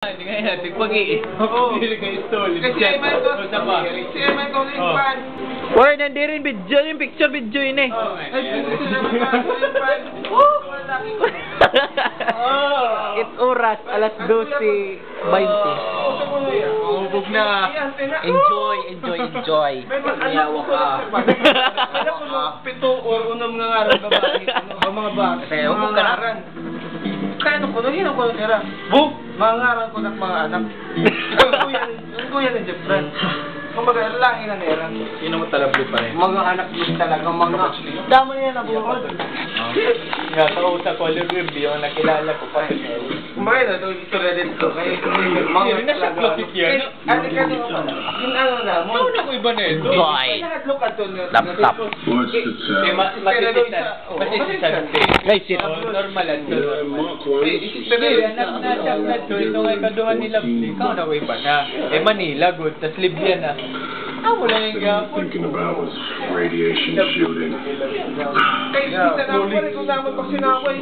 Hindi nga natin pag-i-i. Hindi kayo stolen. Kasi ay man to. Si Eman to rin fan. Or nandi rin video, yung picture video yun eh. Ay, puso naman ka. Fan. It's oras, alas 12:20. Ubog na. Enjoy. Iyawa ka. Alam ko nung 7 or unang mga ngaran babae. Ang mga bata. Kaya huwag ka na. Kaya nung kuno, hinang kuno tira. Book! Mga ngaran ko ng mga anak. Ang kuya ni Jeffran. Kumbaga, lahi na nera. Sino mo talabli pa rin? Mga anak din talaga, mga... Damo niya na bukod. Nga, sa color review, nakilala ko pa rin. Kumbaga, ito istorya din ko. Kaya Hindi na siya closet yan. Ano ka nung yung ano na mo? Ano ko iba na ito? Joy. Lahat look at doon. Laptop. Masisisan. Guys, sit. Normal at pero anak na siya na doon. Nung ay kaduhan ni Lovely, ikaw na iba na. Manila, good. Tas Libya na. Wala yung gapon. Thinking about was radiation shooting. Kaya kita na ako rin kung naman pag sinaway.